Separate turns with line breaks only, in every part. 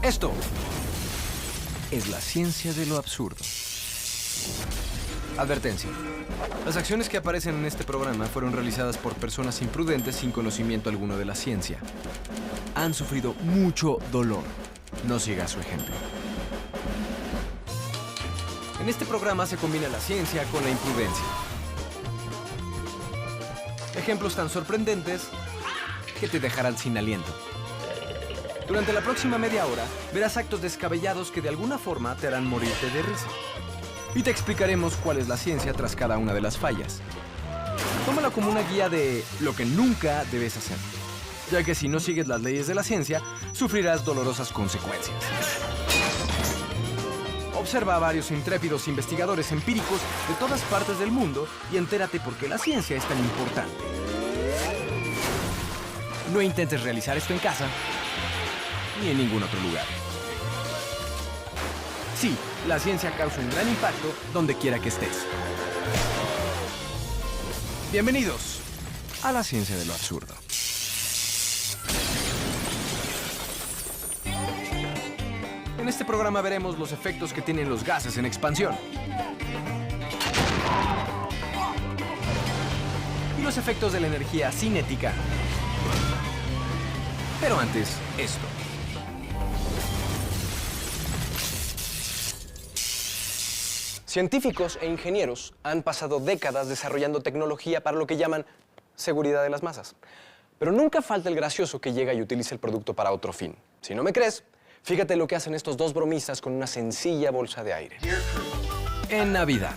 Esto es la ciencia de lo absurdo. Advertencia. Las acciones que aparecen en este programa fueron realizadas por personas imprudentes sin conocimiento alguno de la ciencia. Han sufrido mucho dolor. No siga su ejemplo. En este programa se combina la ciencia con la imprudencia. Ejemplos tan sorprendentes que te dejarán sin aliento. Durante la próxima media hora, verás actos descabellados que de alguna forma te harán morirte de risa. Y te explicaremos cuál es la ciencia tras cada una de las fallas. Tómala como una guía de lo que nunca debes hacer, ya que si no sigues las leyes de la ciencia, sufrirás dolorosas consecuencias. Observa a varios intrépidos investigadores empíricos de todas partes del mundo y entérate por qué la ciencia es tan importante. No intentes realizar esto en casa ni en ningún otro lugar. Sí, la ciencia causa un gran impacto donde quiera que estés. Bienvenidos a la ciencia de lo absurdo. En este programa veremos los efectos que tienen los gases en expansión. Y los efectos de la energía cinética. Pero antes, esto. Científicos e ingenieros han pasado décadas desarrollando tecnología para lo que llaman seguridad de las masas. Pero nunca falta el gracioso que llega y utiliza el producto para otro fin. Si no me crees, fíjate lo que hacen estos dos bromistas con una sencilla bolsa de aire. En Navidad.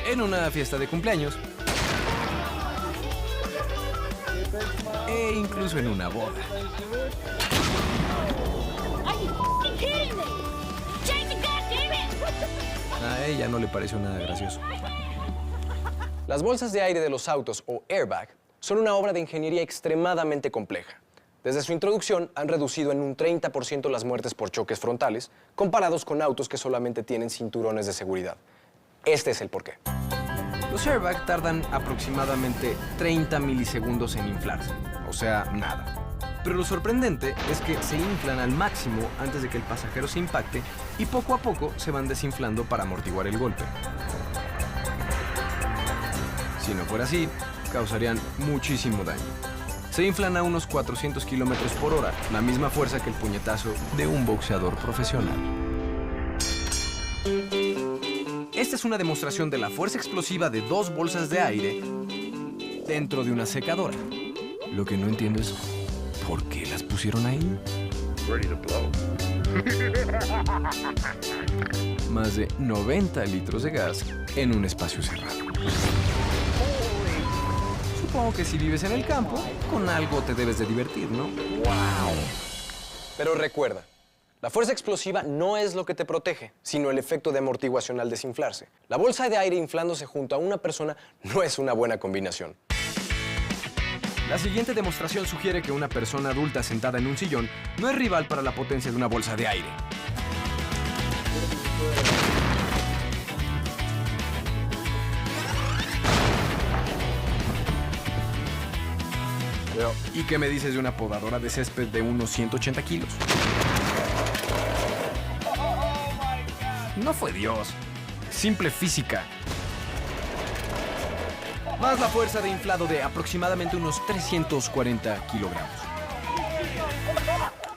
En una fiesta de cumpleaños. E incluso en una boda. A ella no le pareció nada gracioso. Las bolsas de aire de los autos, o airbag, son una obra de ingeniería extremadamente compleja. Desde su introducción han reducido en un 30% las muertes por choques frontales, comparados con autos que solamente tienen cinturones de seguridad. Este es el porqué. Los airbags tardan aproximadamente 30 milisegundos en inflarse, o sea, nada. Pero lo sorprendente es que se inflan al máximo antes de que el pasajero se impacte y poco a poco se van desinflando para amortiguar el golpe. Si no fuera así, causarían muchísimo daño. Se inflan a unos 400 kilómetros por hora, la misma fuerza que el puñetazo de un boxeador profesional. Esta es una demostración de la fuerza explosiva de dos bolsas de aire dentro de una secadora. Lo que no entiendo es ¿por qué las pusieron ahí?
Ready to blow.
Más de 90 litros de gas en un espacio cerrado. Supongo que si vives en el campo, con algo te debes de divertir, ¿no? ¡Wow! Pero recuerda, la fuerza explosiva no es lo que te protege, sino el efecto de amortiguación al desinflarse. La bolsa de aire inflándose junto a una persona no es una buena combinación. La siguiente demostración sugiere que una persona adulta sentada en un sillón no es rival para la potencia de una bolsa de aire. ¿Y qué me dices de una podadora de césped de unos 180 kilos? No fue Dios. Simple física. Más la fuerza de inflado de aproximadamente unos 340 kilogramos.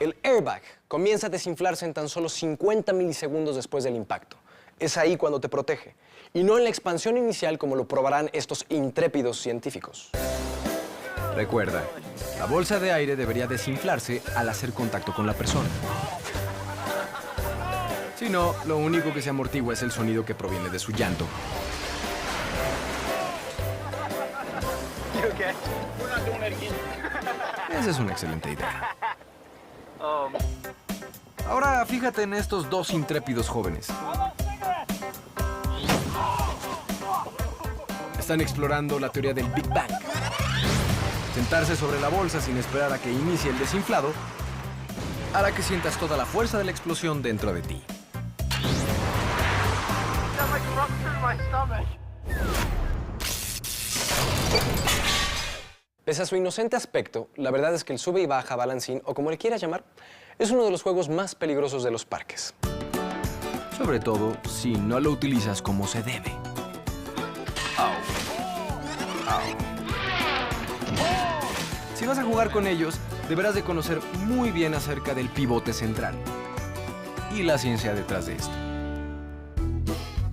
El airbag comienza a desinflarse en tan solo 50 milisegundos después del impacto. Es ahí cuando te protege, y no en la expansión inicial como lo probarán estos intrépidos científicos. Recuerda, la bolsa de aire debería desinflarse al hacer contacto con la persona. Si no, lo único que se amortigua es el sonido que proviene de su llanto. Esa es una excelente idea. Ahora fíjate en estos dos intrépidos jóvenes. Están explorando la teoría del Big Bang. Sentarse sobre la bolsa sin esperar a que inicie el desinflado hará que sientas toda la fuerza de la explosión dentro de ti. Pese a su inocente aspecto, la verdad es que el sube y baja balancín, o como le quieras llamar, es uno de los juegos más peligrosos de los parques.
Sobre todo si no lo utilizas como se debe. Si vas a jugar con ellos, deberás de conocer muy bien acerca del pivote central y la ciencia detrás de esto.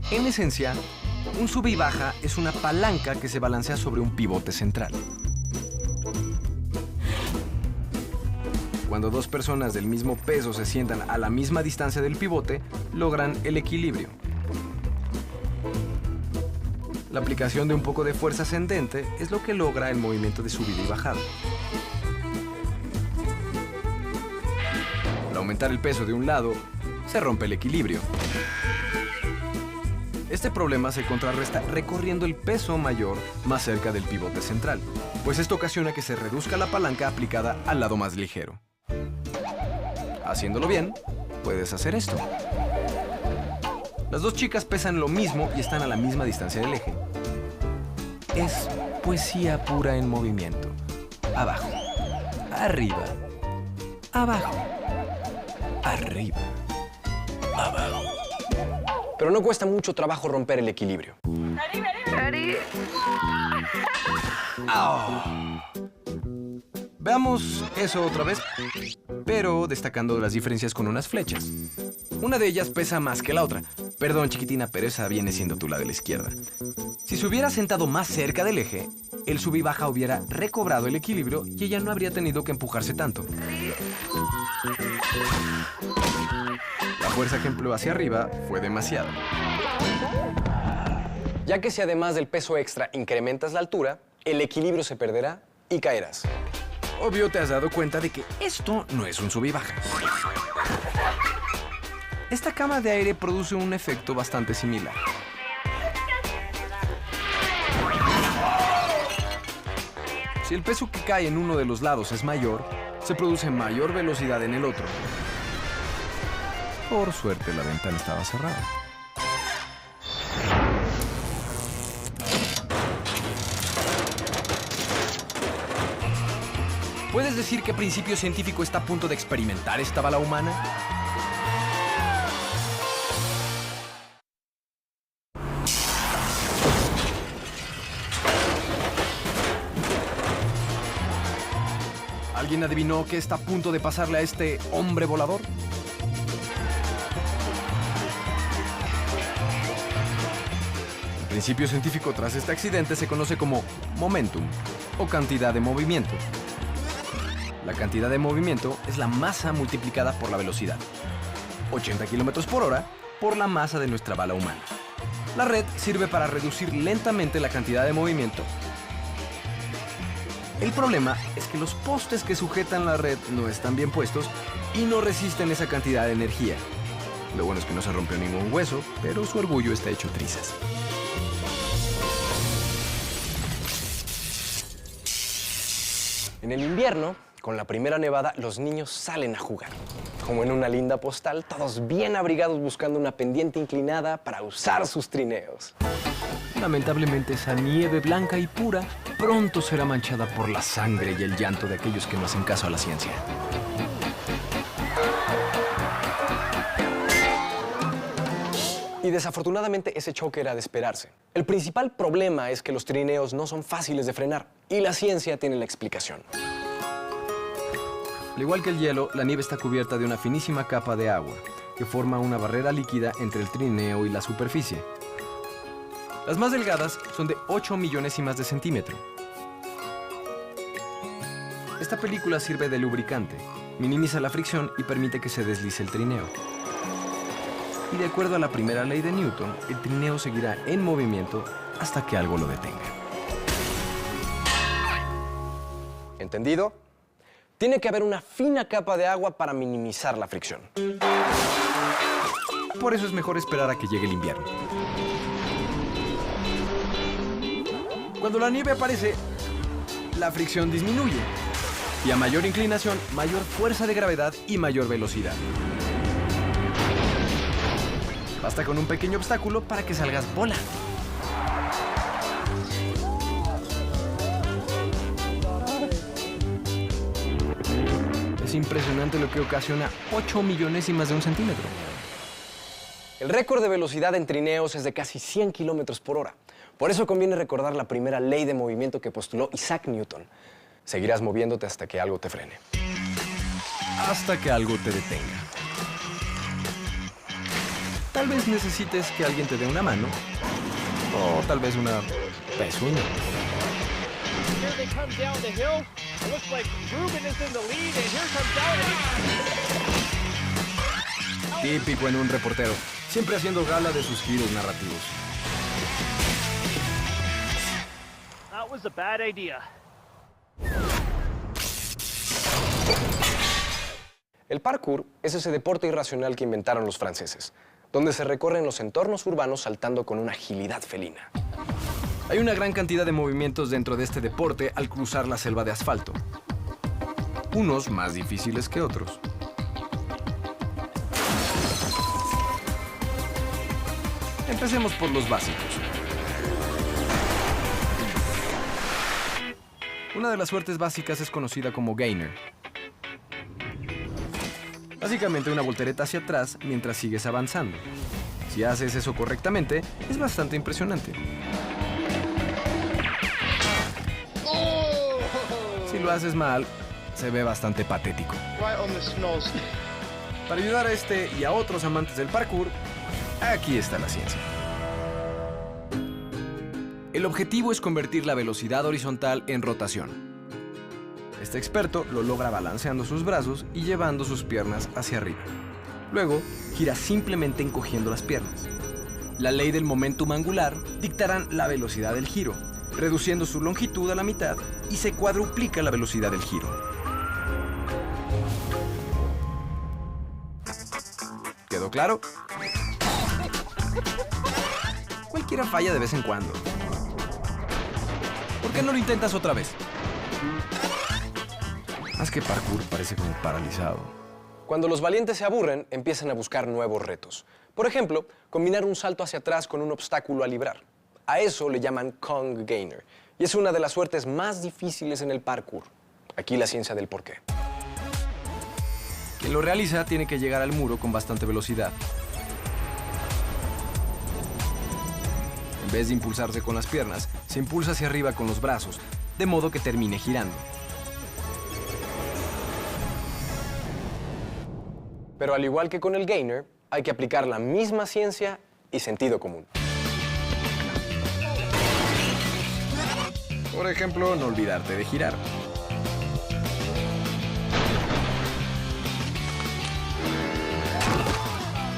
En esencia, un sube y baja es una palanca que se balancea sobre un pivote central. Cuando dos personas del mismo peso se sientan a la misma distancia del pivote, logran el equilibrio. La aplicación de un poco de fuerza ascendente es lo que logra el movimiento de subida y bajada. Al aumentar el peso de un lado, se rompe el equilibrio. Este problema se contrarresta recorriendo el peso mayor más cerca del pivote central, pues esto ocasiona que se reduzca la palanca aplicada al lado más ligero. Haciéndolo bien, puedes hacer esto. Las dos chicas pesan lo mismo y están a la misma distancia del eje. Es poesía pura en movimiento. Abajo, arriba, abajo, arriba, abajo.
Pero no cuesta mucho trabajo romper el equilibrio.
Veamos eso otra vez, pero destacando las diferencias con unas flechas. Una de ellas pesa más que la otra. Perdón, chiquitina, pero esa viene siendo tú la de la izquierda. Si se hubiera sentado más cerca del eje, el sub y baja hubiera recobrado el equilibrio y ella no habría tenido que empujarse tanto. La fuerza que empleó hacia arriba fue demasiada.
Ya que si además del peso extra incrementas la altura, el equilibrio se perderá y caerás.
Obvio te has dado cuenta de que esto no es un sub y baja. Esta cama de aire produce un efecto bastante similar. Si el peso que cae en uno de los lados es mayor, se produce mayor velocidad en el otro. Por suerte, la ventana estaba cerrada. ¿Puedes decir qué principio científico está a punto de experimentar esta bala humana? ¿Alguien adivinó qué está a punto de pasarle a este hombre volador? El principio científico tras este accidente se conoce como momentum o cantidad de movimiento. La cantidad de movimiento es la masa multiplicada por la velocidad. 80 km por hora por la masa de nuestra bala humana. La red sirve para reducir lentamente la cantidad de movimiento. El problema es que los postes que sujetan la red no están bien puestos y no resisten esa cantidad de energía. Lo bueno es que no se rompió ningún hueso, pero su orgullo está hecho trizas.
En el invierno, con la primera nevada, los niños salen a jugar. Como en una linda postal, todos bien abrigados buscando una pendiente inclinada para usar sus trineos.
Lamentablemente, esa nieve blanca y pura pronto será manchada por la sangre y el llanto de aquellos que no hacen caso a la ciencia.
Y desafortunadamente ese choque era de esperarse. El principal problema es que los trineos no son fáciles de frenar y la ciencia tiene la explicación.
Al igual que el hielo, la nieve está cubierta de una finísima capa de agua que forma una barrera líquida entre el trineo y la superficie. Las más delgadas son de 8 millonésimas de centímetro. Esta película sirve de lubricante, minimiza la fricción y permite que se deslice el trineo. Y de acuerdo a la primera ley de Newton, el trineo seguirá en movimiento hasta que algo lo detenga.
¿Entendido? Tiene que haber una fina capa de agua para minimizar la fricción.
Por eso es mejor esperar a que llegue el invierno. Cuando la nieve aparece, la fricción disminuye. Y a mayor inclinación, mayor fuerza de gravedad y mayor velocidad. Basta con un pequeño obstáculo para que salgas volando. impresionante lo que ocasiona 8 millonésimas de un centímetro.
El récord de velocidad en trineos es de casi 100 kilómetros por hora. Por eso conviene recordar la primera ley de movimiento que postuló Isaac Newton. Seguirás moviéndote hasta que algo te frene.
Hasta que algo te detenga. Tal vez necesites que alguien te dé una mano, o tal vez una pezuña.
Here they come down the hill. It looks like Ruben is in the lead, and here comes Audi.
Típico en un reportero, siempre haciendo gala de sus giros narrativos.
That was a bad idea.
El parkour es ese deporte irracional que inventaron los franceses, donde se recorren los entornos urbanos saltando con una agilidad felina.
Hay una gran cantidad de movimientos dentro de este deporte al cruzar la selva de asfalto. Unos más difíciles que otros. Empecemos por los básicos. Una de las suertes básicas es conocida como gainer. Básicamente una voltereta hacia atrás mientras sigues avanzando. Si haces eso correctamente, es bastante impresionante. Si lo haces mal, se ve bastante patético. Para ayudar a este y a otros amantes del parkour, aquí está la ciencia. El objetivo es convertir la velocidad horizontal en rotación. Este experto lo logra balanceando sus brazos y llevando sus piernas hacia arriba. Luego, gira simplemente encogiendo las piernas. La ley del momentum angular dictará la velocidad del giro, reduciendo su longitud a la mitad y se cuadruplica la velocidad del giro. ¿Quedó claro? Cualquiera falla de vez en cuando. ¿Por qué no lo intentas otra vez? Más que parkour, parece como paralizado.
Cuando los valientes se aburren, empiezan a buscar nuevos retos. Por ejemplo, combinar un salto hacia atrás con un obstáculo a librar. A eso le llaman Kong Gainer, y es una de las suertes más difíciles en el parkour. Aquí la ciencia del porqué.
Quien lo realiza tiene que llegar al muro con bastante velocidad. En vez de impulsarse con las piernas, se impulsa hacia arriba con los brazos, de modo que termine girando.
Pero al igual que con el Gainer, hay que aplicar la misma ciencia y sentido común.
Por ejemplo, no olvidarte de girar.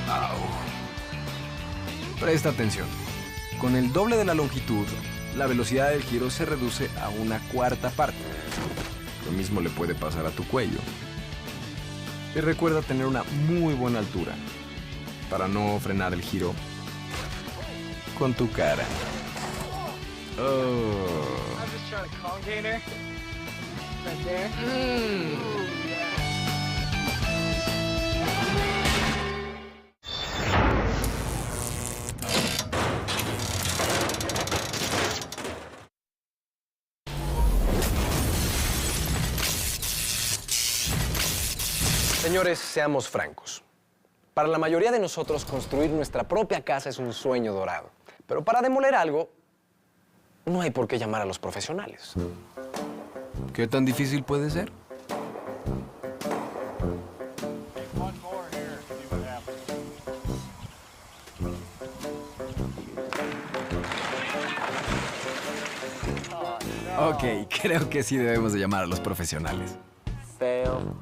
Au. Presta atención. Con el doble de la longitud, la velocidad del giro se reduce a una cuarta parte. Lo mismo le puede pasar a tu cuello. Y recuerda tener una muy buena altura para no frenar el giro con tu cara. Oh.
I'm just trying to Kong gainer. Right there.
Señores, seamos francos. Para la mayoría de nosotros, construir nuestra propia casa es un sueño dorado. Pero para demoler algo, no hay por qué llamar a los profesionales.
¿Qué tan difícil puede ser?
One more here. See what happens.
Ok, creo que sí debemos de llamar a los profesionales.
Fail.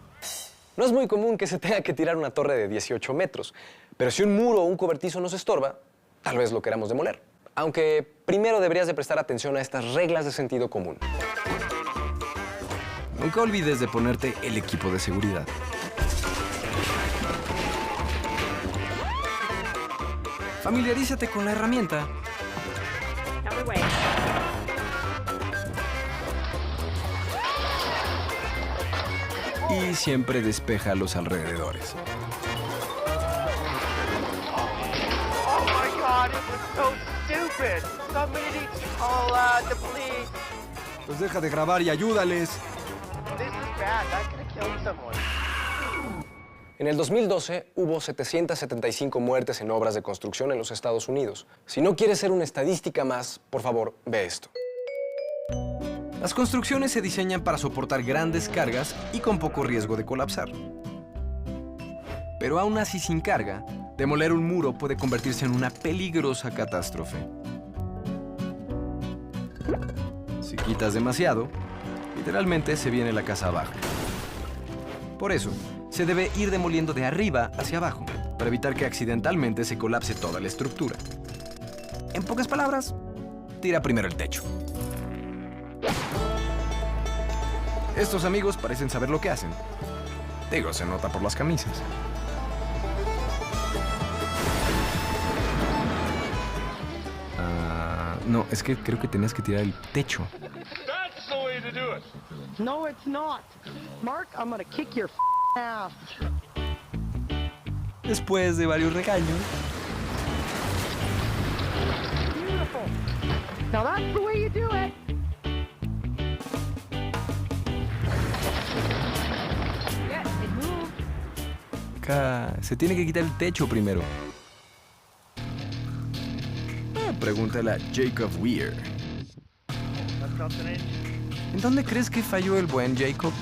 No es muy común que se tenga que tirar una torre de 18 metros, pero si un muro o un cobertizo nos estorba, tal vez lo queramos demoler. Aunque primero deberías de prestar atención a estas reglas de sentido común.
Nunca olvides de ponerte el equipo de seguridad. Familiarízate con la herramienta. Y siempre despeja los alrededores.
Oh my God! It was so stupid. Somebody needs to call the police.
Pues deja de grabar y ayúdales.
This is bad. That could have killed someone.
En el 2012 hubo 775 muertes en obras de construcción en los Estados Unidos. Si no quieres ser una estadística más, por favor, ve esto.
Las construcciones se diseñan para soportar grandes cargas y con poco riesgo de colapsar. Pero aún así sin carga, demoler un muro puede convertirse en una peligrosa catástrofe. Si quitas demasiado, literalmente se viene la casa abajo. Por eso, se debe ir demoliendo de arriba hacia abajo, para evitar que accidentalmente se colapse toda la estructura. En pocas palabras, tira primero el techo. Estos amigos parecen saber lo que hacen. Digo, se nota por las camisas. No, es que creo que tenías que tirar el techo.
That's the way to do it.
No, it's not. Mark, I'm gonna kick your ass.
Después de varios regaños,
Beautiful. Now that's the way you do it. Yeah, it moved.
se tiene que quitar el techo primero. Pregúntale a Jacob Weir.
That's not an inch.
¿En dónde crees que falló el buen Jacob?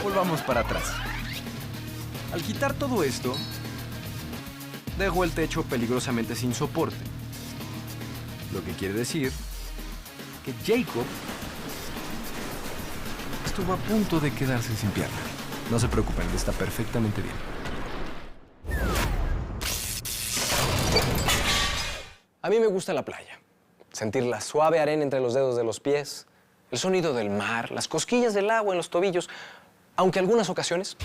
Volvamos para atrás. Al quitar todo esto, dejó el techo peligrosamente sin soporte. Lo que quiere decir que Jacob estuvo a punto de quedarse sin pierna. No se preocupen, está perfectamente bien.
A mí me gusta la playa. Sentir la suave arena entre los dedos de los pies, el sonido del mar, las cosquillas del agua en los tobillos, aunque algunas ocasiones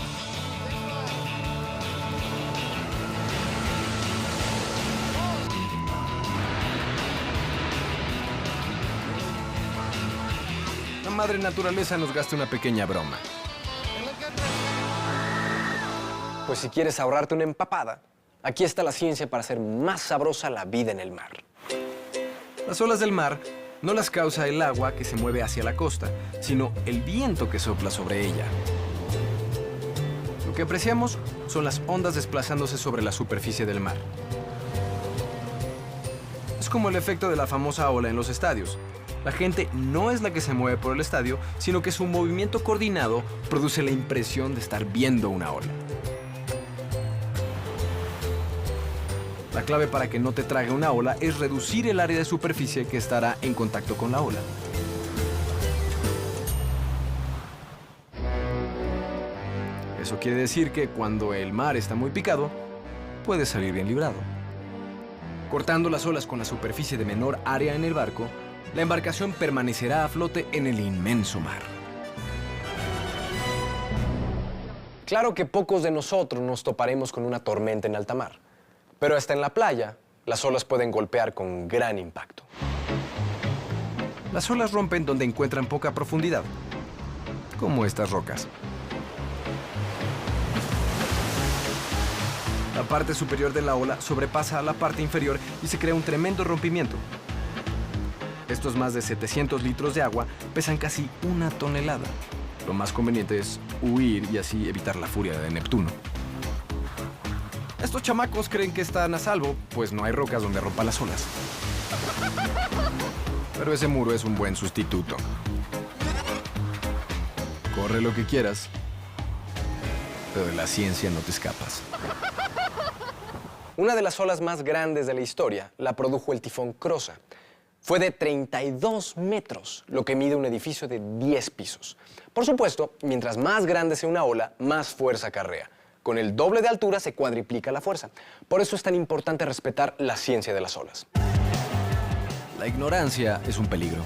La madre naturaleza nos gasta una pequeña broma.
pues si quieres ahorrarte una empapada, aquí está la ciencia para hacer más sabrosa la vida en el mar.
Las olas del mar no las causa el agua que se mueve hacia la costa, sino el viento que sopla sobre ella. Lo que apreciamos son las ondas desplazándose sobre la superficie del mar. Es como el efecto de la famosa ola en los estadios. La gente no es la que se mueve por el estadio, sino que su movimiento coordinado produce la impresión de estar viendo una ola. La clave para que no te trague una ola es reducir el área de superficie que estará en contacto con la ola. Eso quiere decir que cuando el mar está muy picado, puedes salir bien librado. Cortando las olas con la superficie de menor área en el barco, la embarcación permanecerá a flote en el inmenso mar.
Claro que pocos de nosotros nos toparemos con una tormenta en alta mar, pero hasta en la playa, las olas pueden golpear con gran impacto.
Las olas rompen donde encuentran poca profundidad, como estas rocas. La parte superior de la ola sobrepasa a la parte inferior y se crea un tremendo rompimiento. Estos más de 700 litros de agua pesan casi 1 tonelada. Lo más conveniente es huir y así evitar la furia de Neptuno. Estos chamacos creen que están a salvo, pues no hay rocas donde rompan las olas. Pero ese muro es un buen sustituto. Corre lo que quieras, pero de la ciencia no te escapas.
Una de las olas más grandes de la historia la produjo el tifón Crosa. Fue de 32 metros, lo que mide un edificio de 10 pisos. Por supuesto, mientras más grande sea una ola, más fuerza acarrea. Con el doble de altura se cuadriplica la fuerza. Por eso es tan importante respetar la ciencia de las olas.
La ignorancia es un peligro.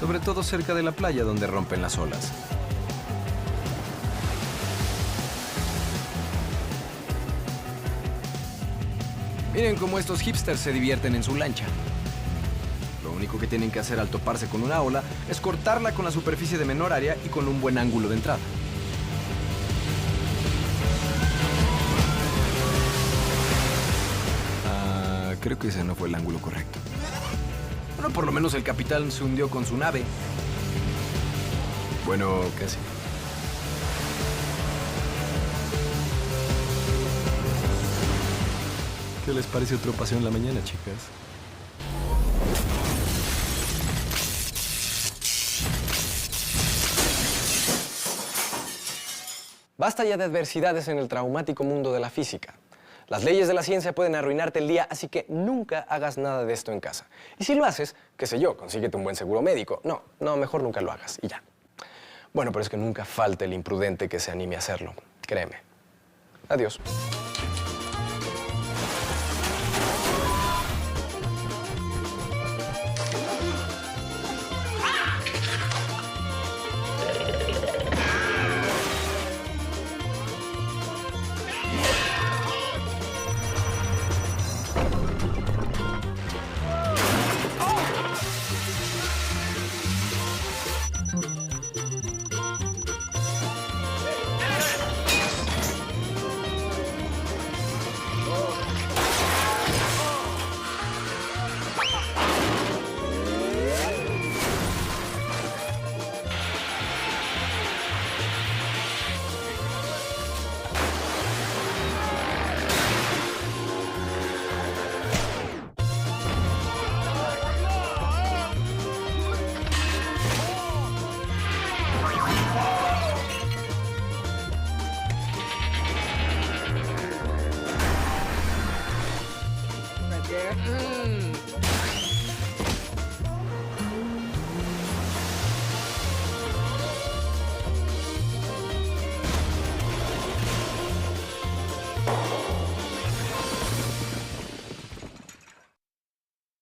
Sobre todo cerca de la playa donde rompen las olas. Miren cómo estos hipsters se divierten en su lancha. Lo único que tienen que hacer al toparse con una ola es cortarla con la superficie de menor área y con un buen ángulo de entrada. Creo que ese no fue el ángulo correcto. Bueno, por lo menos el capitán se hundió con su nave. Bueno, casi. ¿Qué les parece otro paseo en la mañana, chicas?
Basta ya de adversidades en el traumático mundo de la física. Las leyes de la ciencia pueden arruinarte el día, así que nunca hagas nada de esto en casa. Y si lo haces, qué sé yo, consíguete un buen seguro médico. No, mejor nunca lo hagas y ya. Bueno, pero es que nunca falte el imprudente que se anime a hacerlo. Créeme. Adiós.